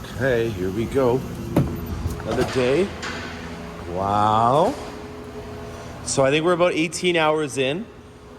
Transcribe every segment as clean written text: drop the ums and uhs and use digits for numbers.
Okay, here we go. Another day. Wow. So I think we're about 18 hours in.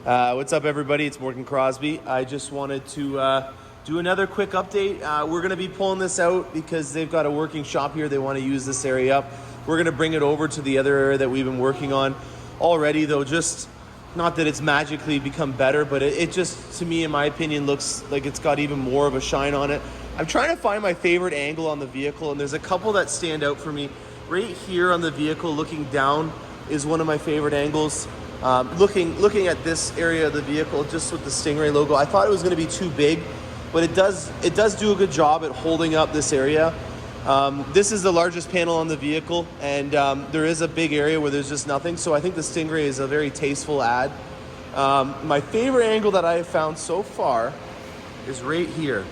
What's up, everybody? It's Morgan Crosbie. I just wanted to do another quick update. We're going to be pulling this out because they've got a working shop here. They want to use this area up. We're going to bring it over to the other area that we've been working on already, though. Just not that it's magically become better, but it just, to me, in my opinion, looks like it's got even more of a shine on it. I'm trying to find my favorite angle on the vehicle, and there's a couple that stand out for me. Right here on the vehicle, looking down, is one of my favorite angles. Looking at this area of the vehicle, just with the Stingray logo, I thought it was going to be too big, but it does do a good job at holding up this area. This is the largest panel on the vehicle, and there is a big area where there's just nothing, so I think the Stingray is a very tasteful add. My favorite angle that I have found so far is right here.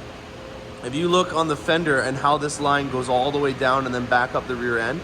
If you look on the fender and how this line goes all the way down and then back up the rear end,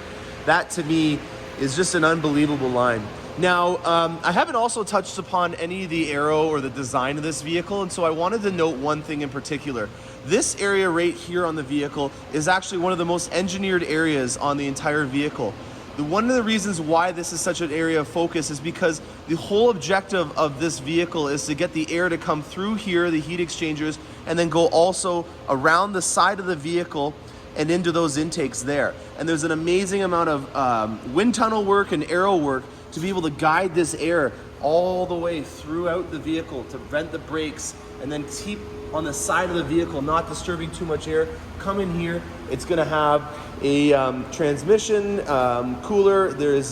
that to me is just an unbelievable line. Now, I haven't also touched upon any of the aero or the design of this vehicle, and so I wanted to note one thing in particular. This area right here on the vehicle is actually one of the most engineered areas on the entire vehicle. One of the reasons why this is such an area of focus is because the whole objective of this vehicle is to get the air to come through here, the heat exchangers, and then go also around the side of the vehicle and into those intakes there. And there's an amazing amount of wind tunnel work and aero work to be able to guide this air all the way throughout the vehicle to vent the brakes and then keep on the side of the vehicle, not disturbing too much air. Come in here, it's gonna have a transmission, cooler, there's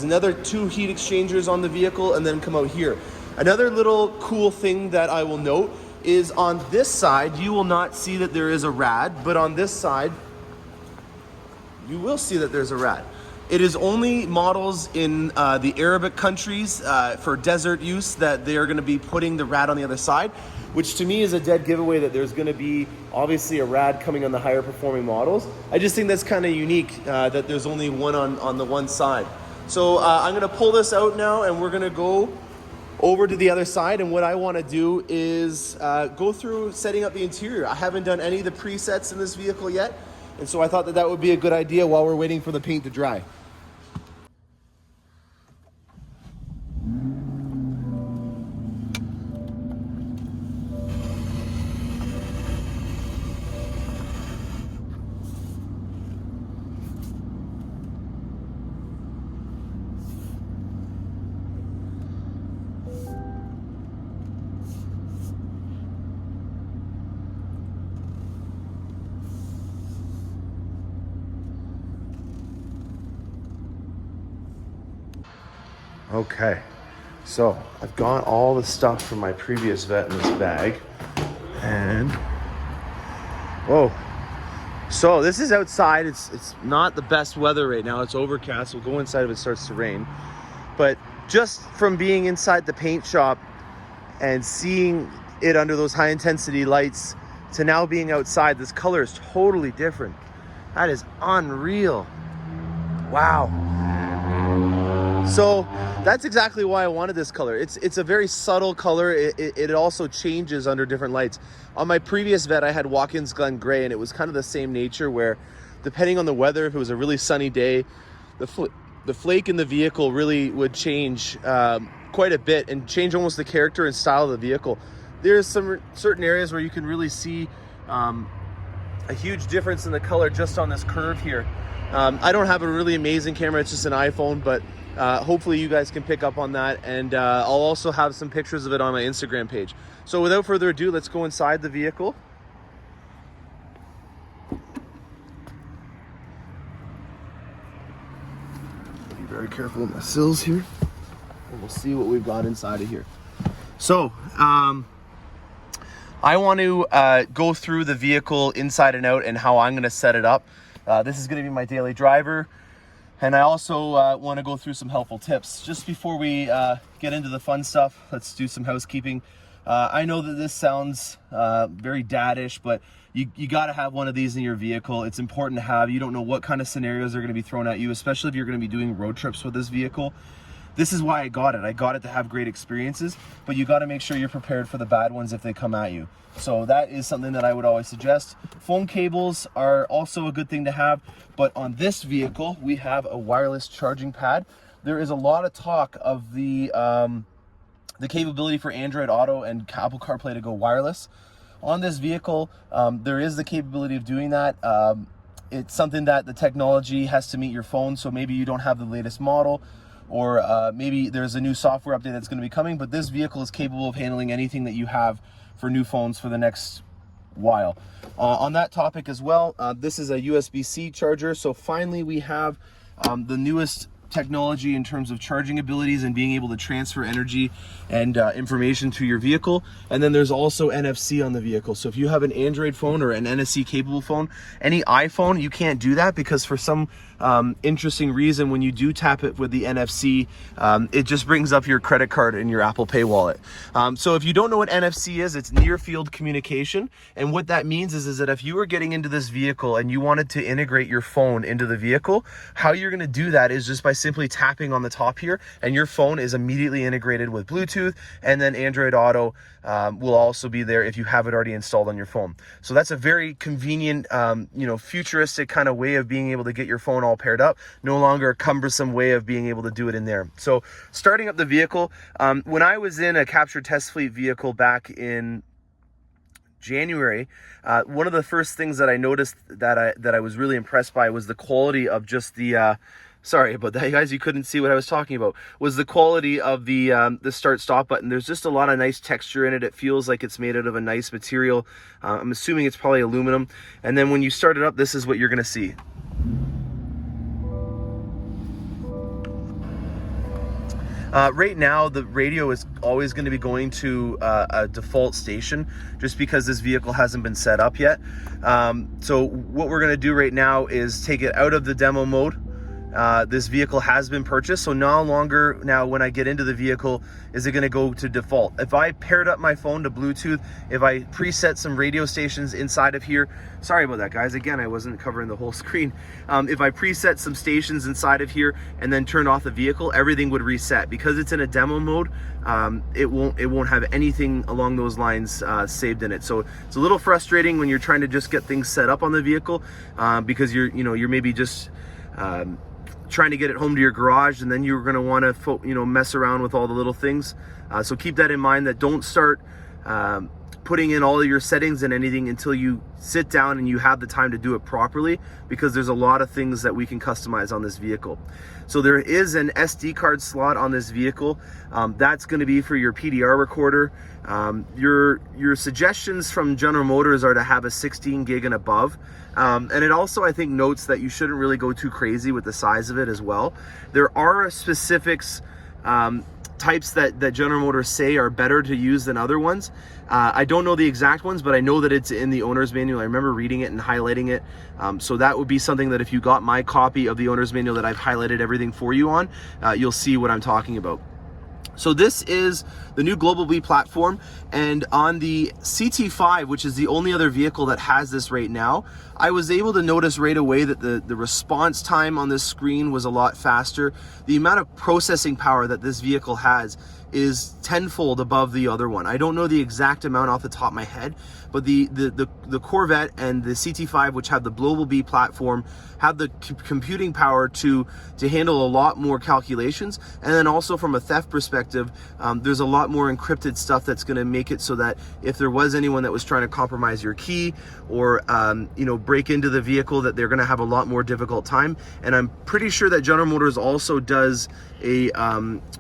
another 2 heat exchangers on the vehicle, and then come out here. Another little cool thing that I will note is on this side, you will not see that there is a rad, but on this side, you will see that there's a rad. It is only models in the Arabic countries for desert use that they are going to be putting the rad on the other side, which to me is a dead giveaway that there's going to be obviously a rad coming on the higher performing models. I just think that's kind of unique that there's only one on the one side. So I'm going to pull this out now, and we're going to go over to the other side, and what I want to do is go through setting up the interior. I haven't done any of the presets in this vehicle yet, and so I thought that that would be a good idea while we're waiting for the paint to dry. Okay, so I've got all the stuff from my previous vet in this bag, and whoa. So this is outside. It's not the best weather right now. It's overcast. We'll go inside if it starts to rain. But just from being inside the paint shop and seeing it under those high intensity lights to now being outside, this color is totally different. That is unreal. Wow. So that's exactly why I wanted this color. It's a very subtle color. It also changes under different lights. On my previous vet, I had Watkins Glen Gray, and it was kind of the same nature where depending on the weather, if it was a really sunny day, the flake in the vehicle really would change quite a bit and change almost the character and style of the vehicle. There's some certain areas where you can really see a huge difference in the color just on this curve here. I don't have a really amazing camera. It's just an iPhone, but hopefully you guys can pick up on that, and I'll also have some pictures of it on my Instagram page. So without further ado, let's go inside the vehicle. Be very careful with my sills here, and we'll see what we've got inside of here. So I want to go through the vehicle inside and out and how I'm going to set it up. This is going to be my daily driver. And I also want to go through some helpful tips. Just before we get into the fun stuff, let's do some housekeeping. I know that this sounds very dad-ish, but you got to have one of these in your vehicle. It's important to have. You don't know what kind of scenarios are going to be thrown at you, especially if you're going to be doing road trips with this vehicle. this is why I got it. I got it to have great experiences, but you got to make sure you're prepared for the bad ones if they come at you. So that is something that I would always suggest. Phone cables are also a good thing to have, but on this vehicle, we have a wireless charging pad. There is a lot of talk of the capability for Android Auto and Apple CarPlay to go wireless. On this vehicle, there is the capability of doing that. It's something that the technology has to meet your phone, so maybe you don't have the latest model, or maybe there's a new software update that's going to be coming, but this vehicle is capable of handling anything that you have for new phones for the next while. On that topic as well, this is a USB-C charger, so finally we have the newest technology in terms of charging abilities and being able to transfer energy and information to your vehicle. And then there's also NFC on the vehicle. So if you have an Android phone or an NFC capable phone, any iPhone, you can't do that because for some interesting reason, when you do tap it with the NFC, it just brings up your credit card in your Apple Pay wallet. So if you don't know what NFC is, it's near field communication. And what that means is that if you were getting into this vehicle and you wanted to integrate your phone into the vehicle, how you're going to do that is just by simply tapping on the top here, and your phone is immediately integrated with Bluetooth, and then Android Auto will also be there if you have it already installed on your phone. So that's a very convenient, futuristic kind of way of being able to get your phone all paired up. No longer a cumbersome way of being able to do it in there. So starting up the vehicle, when I was in a Capture Test Fleet vehicle back in January, one of the first things that I noticed that I was really impressed by was the quality of just the sorry about that, guys, you couldn't see what I was talking about, was the quality of the start-stop button. There's just a lot of nice texture in it. It feels like it's made out of a nice material. I'm assuming it's probably aluminum. And then when you start it up, this is what you're going to see. Right now, the radio is always going to be going to a default station just because this vehicle hasn't been set up yet. So what we're going to do right now is take it out of the demo mode. This vehicle has been purchased, so no longer now when I get into the vehicle is it going to go to default. If I paired up my phone to Bluetooth, if I preset some radio stations inside of here, sorry about that, guys, again, I wasn't covering the whole screen. If I preset some stations inside of here and then turn off the vehicle, everything would reset. Because it's in a demo mode, it won't have anything along those lines saved in it. So it's a little frustrating when you're trying to just get things set up on the vehicle because you're maybe just trying to get it home to your garage, and then you're going to want to mess around with all the little things. So keep that in mind, that don't start putting in all of your settings and anything until you sit down and you have the time to do it properly, because there's a lot of things that we can customize on this vehicle. So there is an SD card slot on this vehicle. That's going to be for your PDR recorder. Your suggestions from General Motors are to have a 16 gig and above. And it also, I think, notes that you shouldn't really go too crazy with the size of it as well. There are specifics, types that General Motors say are better to use than other ones. I don't know the exact ones, but I know that it's in the owner's manual. I remember reading it and highlighting it. So that would be something that if you got my copy of the owner's manual that I've highlighted everything for you on, you'll see what I'm talking about. So this is the new Global B platform, and on the CT5, which is the only other vehicle that has this right now, I was able to notice right away that the response time on this screen was a lot faster. The amount of processing power that this vehicle has is tenfold above the other one. I don't know the exact amount off the top of my head, but the Corvette and the CT5, which have the Global B platform, have the computing power to handle a lot more calculations. And then also from a theft perspective, there's a lot more encrypted stuff that's going to make it so that if there was anyone that was trying to compromise your key or break into the vehicle, that they're going to have a lot more difficult time. And I'm pretty sure that General Motors also does a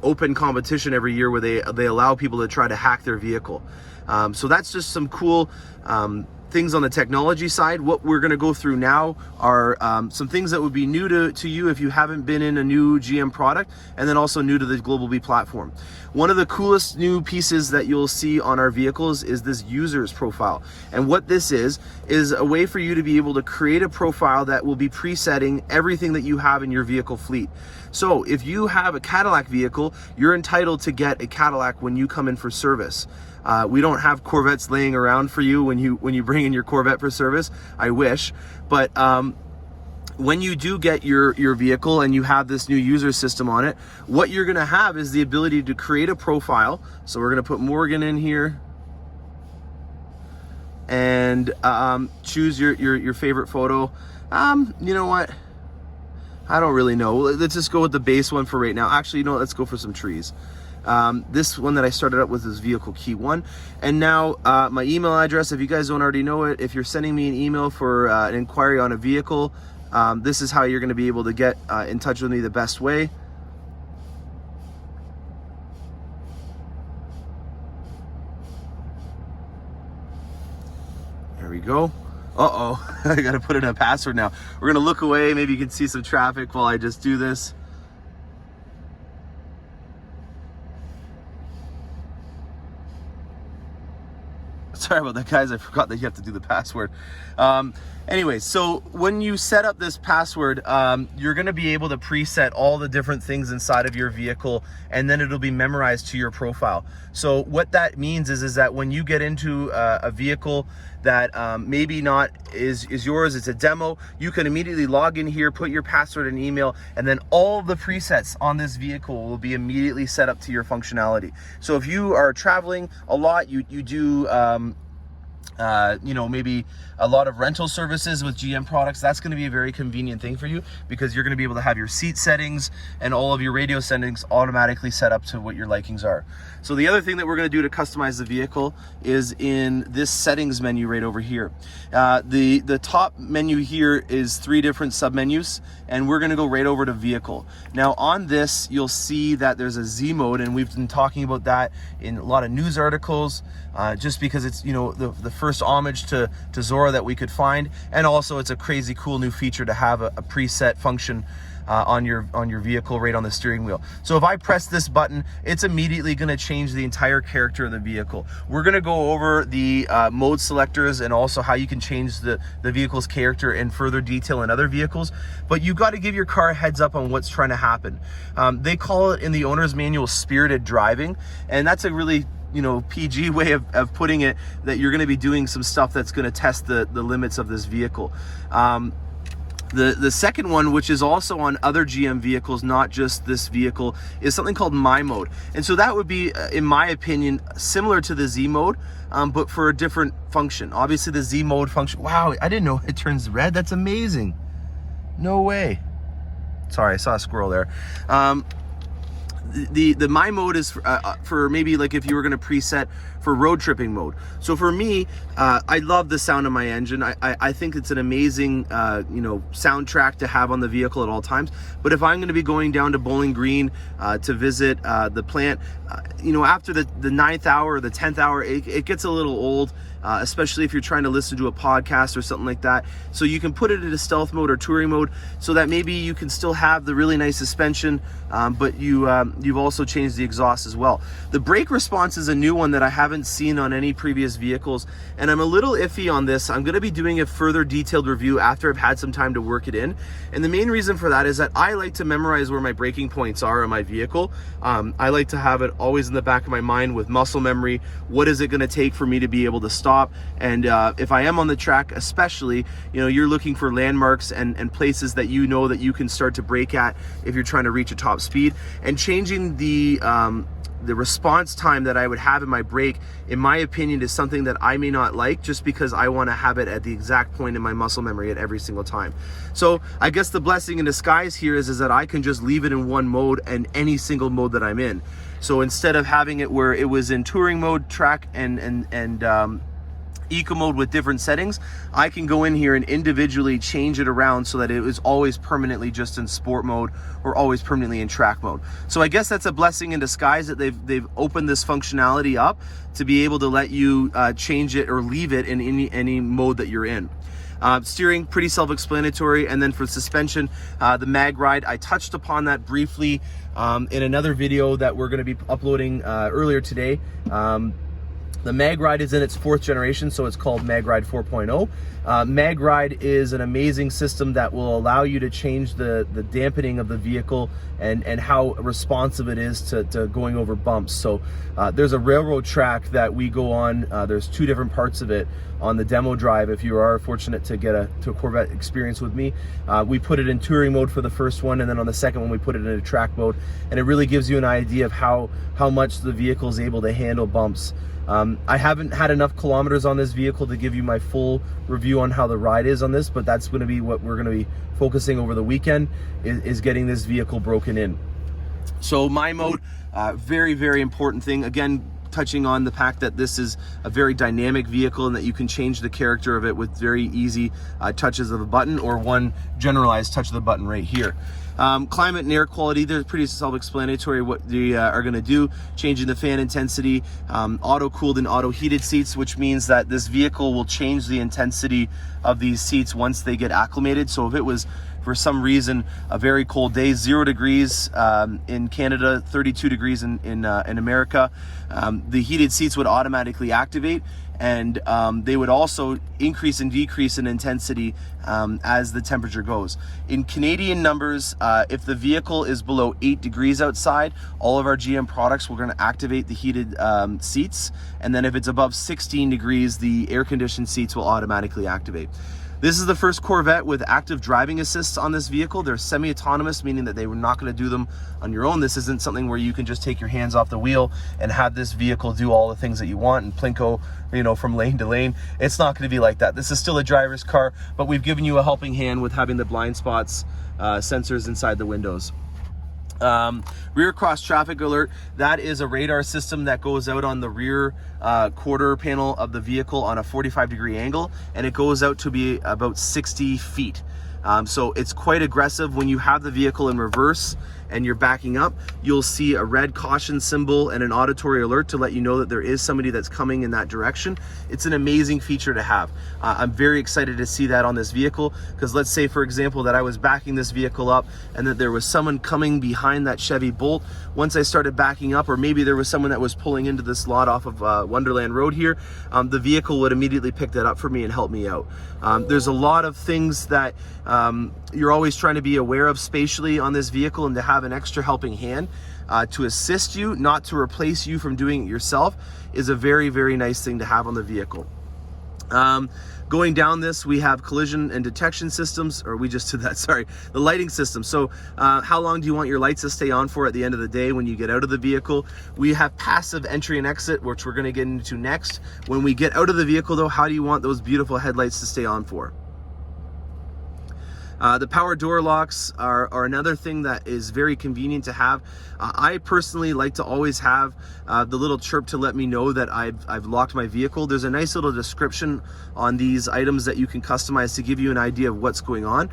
open competition every year where they allow people to try to hack their vehicle. So that's just some cool things on the technology side. What we're going to go through now are some things that would be new to you if you haven't been in a new GM product, and then also new to the Global B platform. One of the coolest new pieces that you'll see on our vehicles is this user's profile. And what this is a way for you to be able to create a profile that will be presetting everything that you have in your vehicle fleet. So if you have a Cadillac vehicle, you're entitled to get a Cadillac when you come in for service. We don't have Corvettes laying around for you when you bring in your Corvette for service. I wish, but when you do get your vehicle and you have this new user system on it, what you're gonna have is the ability to create a profile. So we're gonna put Morgan in here and choose your favorite photo. You know what? I don't really know. Let's just go with the base one for right now. Actually, you know what? Let's go for some trees. This one that I started up with is vehicle key 1. And now my email address, if you guys don't already know it, if you're sending me an email for an inquiry on a vehicle, this is how you're going to be able to get in touch with me the best way. There we go. Uh-oh, I got to put in a password now. We're going to look away. Maybe you can see some traffic while I just do this. Sorry about that, guys. I forgot that you have to do the password. Anyway, so when you set up this password, you're going to be able to preset all the different things inside of your vehicle, and then it'll be memorized to your profile. So what that means is that when you get into a vehicle that maybe not is yours, it's a demo, you can immediately log in here, put your password and email, and then all the presets on this vehicle will be immediately set up to your functionality. So if you are traveling a lot, you do you know, maybe a lot of rental services with GM products, that's going to be a very convenient thing for you, because you're going to be able to have your seat settings and all of your radio settings automatically set up to what your likings are. So the other thing that we're going to do to customize the vehicle is in this settings menu right over here. The top menu here is 3 different submenus, and we're going to go right over to vehicle. Now on this, you'll see that there's a Z mode, and we've been talking about that in a lot of news articles, just because it's, you know, the first homage to Zora that we could find, and also it's a crazy cool new feature to have a preset function on your vehicle right on the steering wheel. So if I press this button, it's immediately going to change the entire character of the vehicle. We're going to go over the mode selectors and also how you can change the vehicle's character in further detail in other vehicles, but you got to give your car a heads up on what's trying to happen. They call it in the owner's manual spirited driving, and that's a really, you know, PG way of putting it, that you're going to be doing some stuff that's going to test the limits of this vehicle. The second one, which is also on other GM vehicles, not just this vehicle, is something called My Mode. And so that would be, in my opinion, similar to the Z Mode, but for a different function. Obviously the Z Mode function, wow, I didn't know it turns red. That's amazing. No way. Sorry, I saw a squirrel there. The My Mode is for maybe like if you were going to preset for road tripping mode. So for me, I love the sound of my engine. I think it's an amazing you know, soundtrack to have on the vehicle at all times. But if I'm going to be going down to Bowling Green to visit the plant, you know, after the 9th hour or the 10th hour, it gets a little old. Especially if you're trying to listen to a podcast or something like that. So you can put it into stealth mode or touring mode, so that maybe you can still have the really nice suspension, but you've also changed the exhaust as well. The brake response is a new one that I haven't seen on any previous vehicles, and I'm a little iffy on this. I'm going to be doing a further detailed review after I've had some time to work it in. And the main reason for that is that I like to memorize where my braking points are on my vehicle. I like to have it always in the back of my mind with muscle memory. What is it going to take for me to be able to stop? And if I am on the track, especially, you know, you're looking for landmarks and places that you know that you can start to brake at if you're trying to reach a top speed. And changing the response time that I would have in my brake, in my opinion, is something that I may not like, just because I want to have it at the exact point in my muscle memory at every single time. So I guess the blessing in disguise here is that I can just leave it in one mode and any single mode that I'm in. So instead of having it where it was in touring mode, track, and eco mode with different settings, I can go in here and individually change it around so that it was always permanently just in sport mode or always permanently in track mode. So I guess that's a blessing in disguise that they've opened this functionality up to be able to let you change it or leave it in any mode that you're in. Steering, pretty self-explanatory. And then for suspension, the mag ride, I touched upon that briefly in another video that we're going to be uploading earlier today. The mag ride is in its 4th generation, so it's called mag ride 4.0. Mag ride is an amazing system that will allow you to change the dampening of the vehicle and how responsive it is to going over bumps. So there's a railroad track that we go on. There's 2 different parts of it. on the demo drive, if you are fortunate to get a Corvette experience with me. We put it in touring mode for the first one, and then on the second one we put it in a track mode, and it really gives you an idea of how much the vehicle is able to handle bumps. I haven't had enough kilometers on this vehicle to give you my full review on how the ride is on this, but that's going to be what we're going to be focusing over the weekend, is getting this vehicle broken in. So my mode, very, very important thing. Again, touching on the fact that this is a very dynamic vehicle and that you can change the character of it with very easy touches of a button, or one generalized touch of the button right here. Climate and air quality, they're pretty self-explanatory what they are going to do. Changing the fan intensity, auto-cooled and auto-heated seats, which means that this vehicle will change the intensity of these seats once they get acclimated. So if it was, for some reason, a very cold day, 0 degrees in Canada, 32 degrees in America, the heated seats would automatically activate, and they would also increase and decrease in intensity as the temperature goes. In Canadian numbers, if the vehicle is below 8 degrees outside, all of our GM products, we're going to activate the heated seats, and then if it's above 16 degrees, the air-conditioned seats will automatically activate. This is the first Corvette with active driving assists on this vehicle. They're semi-autonomous, meaning that they were not going to do them on your own. This isn't something where you can just take your hands off the wheel and have this vehicle do all the things that you want and plinko, you know, from lane to lane. It's not going to be like that. This is still a driver's car, but we've given you a helping hand with having the blind spots sensors inside the windows. Rear cross traffic alert, that is a radar system that goes out on the rear quarter panel of the vehicle on a 45-degree angle, and it goes out to be about 60 feet. So it's quite aggressive. When you have the vehicle in reverse and you're backing up, you'll see a red caution symbol and an auditory alert to let you know that there is somebody that's coming in that direction. It's an amazing feature to have. I'm very excited to see that on this vehicle, because let's say, for example, that I was backing this vehicle up and that there was someone coming behind that Chevy Bolt. Once I started backing up, or maybe there was someone that was pulling into this lot off of Wonderland Road here, the vehicle would immediately pick that up for me and help me out. There's a lot of things that you're always trying to be aware of spatially on this vehicle, and to have an extra helping hand to assist you, not to replace you from doing it yourself, is a very, very nice thing to have on the vehicle. Going down this, we have collision and detection systems, or we just did that, sorry, the lighting system. So how long do you want your lights to stay on for at the end of the day when you get out of the vehicle? We have passive entry and exit, which we're going to get into next. When we get out of the vehicle though, how do you want those beautiful headlights to stay on for? The power door locks are another thing that is very convenient to have. I personally like to always have the little chirp to let me know that I've locked my vehicle. There's a nice little description on these items that you can customize to give you an idea of what's going on.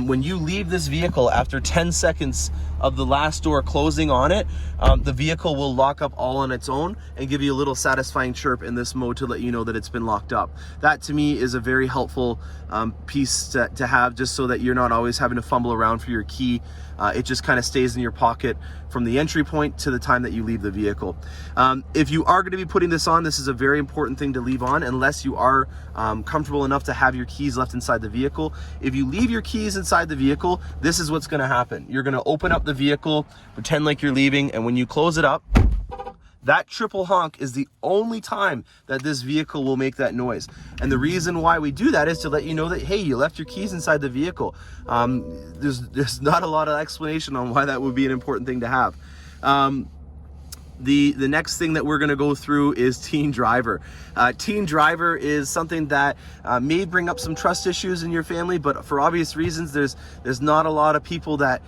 When you leave this vehicle after 10 seconds of the last door closing on it, the vehicle will lock up all on its own and give you a little satisfying chirp in this mode to let you know that it's been locked up. That to me is a very helpful piece to have, just so that you're not always having to fumble around for your key. It just kind of stays in your pocket from the entry point to the time that you leave the vehicle. If you are going to be putting this on, this is a very important thing to leave on, unless you are comfortable enough to have your keys left inside the vehicle. If you leave your keys inside the vehicle, this is what's going to happen. You're going to open up the vehicle, pretend like you're leaving, and when you close it up, that triple honk is the only time that this vehicle will make that noise. And the reason why we do that is to let you know that, hey, you left your keys inside the vehicle. There's not a lot of explanation on why that would be an important thing to have. The next thing that we're going to go through is Teen Driver. Teen Driver is something that may bring up some trust issues in your family, but for obvious reasons, there's not a lot of people that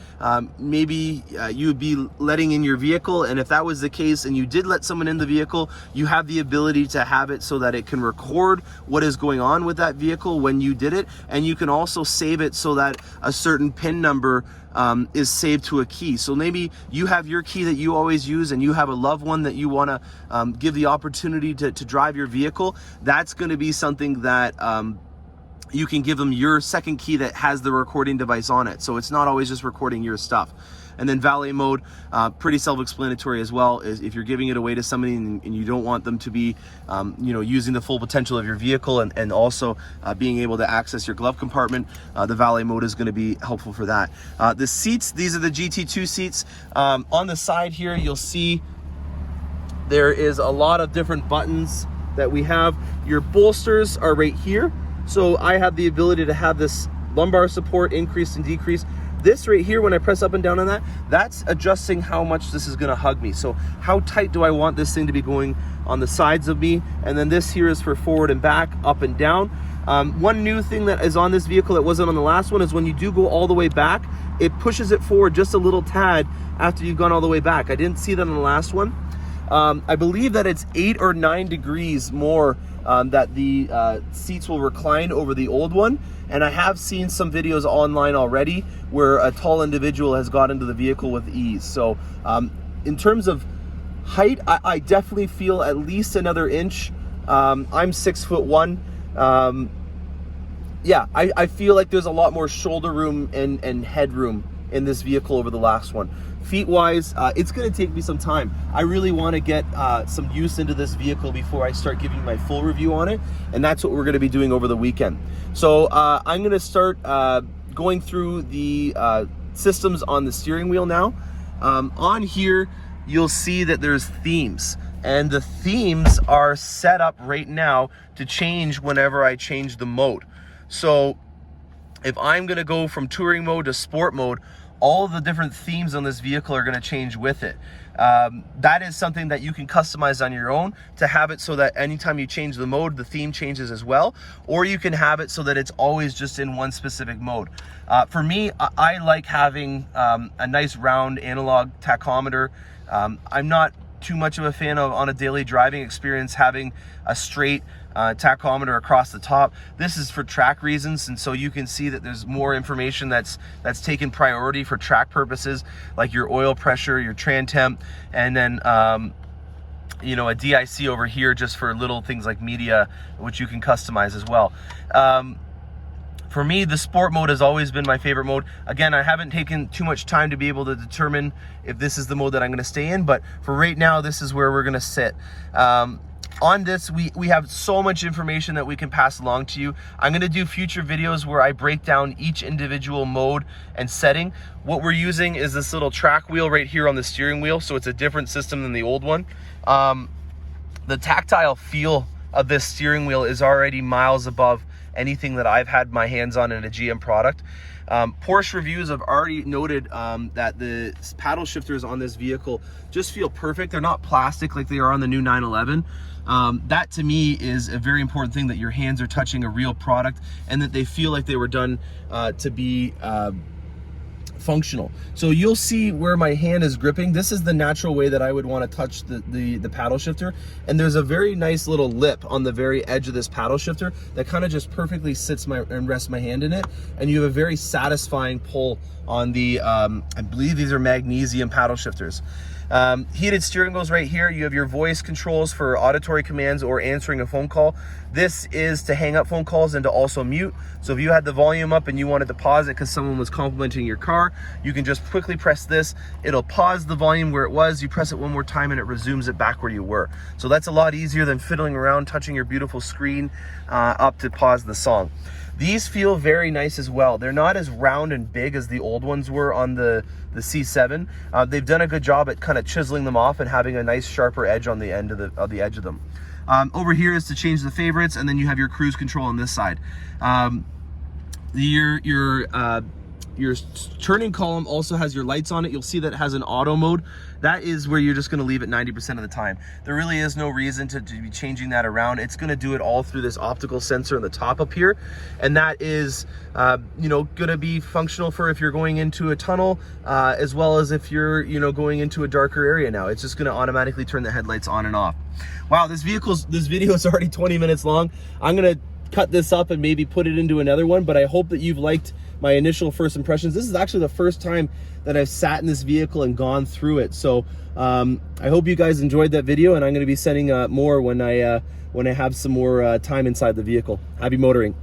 maybe you would be letting in your vehicle. And if that was the case and you did let someone in the vehicle, you have the ability to have it so that it can record what is going on with that vehicle when you did it, and you can also save it so that a certain PIN number is saved to a key. So maybe you have your key that you always use, and you have a loved one that you want to give the opportunity to drive your vehicle. That's going to be something that you can give them your second key that has the recording device on it. So it's not always just recording your stuff. And then valet mode, pretty self-explanatory as well. Is if you're giving it away to somebody and you don't want them to be, using the full potential of your vehicle and also being able to access your glove compartment, the valet mode is going to be helpful for that. The seats, these are the GT2 seats. On the side here, you'll see there is a lot of different buttons that we have. Your bolsters are right here. So I have the ability to have this lumbar support increase and decrease. This right here, when I press up and down on that, that's adjusting how much this is gonna hug me. So how tight do I want this thing to be going on the sides of me? And then this here is for forward and back, up and down. One new thing that is on this vehicle that wasn't on the last one is when you do go all the way back, it pushes it forward just a little tad after you've gone all the way back. I didn't see that on the last one. I believe that it's 8 or 9 degrees more that the seats will recline over the old one. And I have seen some videos online already where a tall individual has got into the vehicle with ease. So in terms of height, I definitely feel at least another inch. I'm 6'1". Yeah, I feel like there's a lot more shoulder room and head room in this vehicle over the last one. Feet wise, it's gonna take me some time. I really wanna get some use into this vehicle before I start giving you my full review on it. And that's what we're gonna be doing over the weekend. So I'm gonna start going through the systems on the steering wheel now. On here, you'll see that there's themes. And the themes are set up right now to change whenever I change the mode. So if I'm gonna go from touring mode to sport mode, all of the different themes on this vehicle are gonna change with it. That is something that you can customize on your own to have it so that anytime you change the mode, the theme changes as well. Or you can have it so that it's always just in one specific mode. For me, I like having a nice round analog tachometer. I'm not too much of a fan of, on a daily driving experience, having a straight tachometer across the top. This is for track reasons, and so you can see that there's more information that's taken priority for track purposes, like your oil pressure, your tran temp, and then you know, a DIC over here just for little things like media, which you can customize as well. For me, the sport mode has always been my favorite mode. Again, I haven't taken too much time to be able to determine if this is the mode that I'm gonna stay in, but for right now, this is where we're gonna sit. On this, we have so much information that we can pass along to you. I'm gonna do future videos where I break down each individual mode and setting. What we're using is this little track wheel right here on the steering wheel, so it's a different system than the old one. The tactile feel of this steering wheel is already miles above anything that I've had my hands on in a GM product. Porsche reviews have already noted that the paddle shifters on this vehicle just feel perfect. They're not plastic like they are on the new 911. That to me is a very important thing, that your hands are touching a real product and that they feel like they were done to be functional. So you'll see where my hand is gripping. This is the natural way that I would want to touch the paddle shifter, and there's a very nice little lip on the very edge of this paddle shifter that kind of just perfectly sits and rests my hand in it, and you have a very satisfying pull on the I believe these are magnesium paddle shifters. Heated steering wheels right here. You have your voice controls for auditory commands or answering a phone call. This is to hang up phone calls and to also mute. So if you had the volume up and you wanted to pause it because someone was complimenting your car, you can just quickly press this. It'll pause the volume where it was. You press it one more time and it resumes it back where you were. So that's a lot easier than fiddling around, touching your beautiful screen up to pause the song. These feel very nice as well. They're not as round and big as the old ones were on the C7. They've done a good job at kind of chiseling them off and having a nice sharper edge on the end of the edge of them. Over here is to change the favorites, and then you have your cruise control on this side. Your turning column also has your lights on it. You'll see that it has an auto mode. That is where you're just gonna leave it 90% of the time. There really is no reason to be changing that around. It's gonna do it all through this optical sensor on the top up here. And that is, you know, gonna be functional for if you're going into a tunnel, as well as if you're, you know, going into a darker area now. It's just gonna automatically turn the headlights on and off. Wow, this video is already 20 minutes long. I'm gonna cut this up and maybe put it into another one, but I hope that you've liked my initial first impressions. This is actually the first time that I've sat in this vehicle and gone through it. So I hope you guys enjoyed that video, and I'm going to be sending more when I have some more time inside the vehicle. Happy motoring.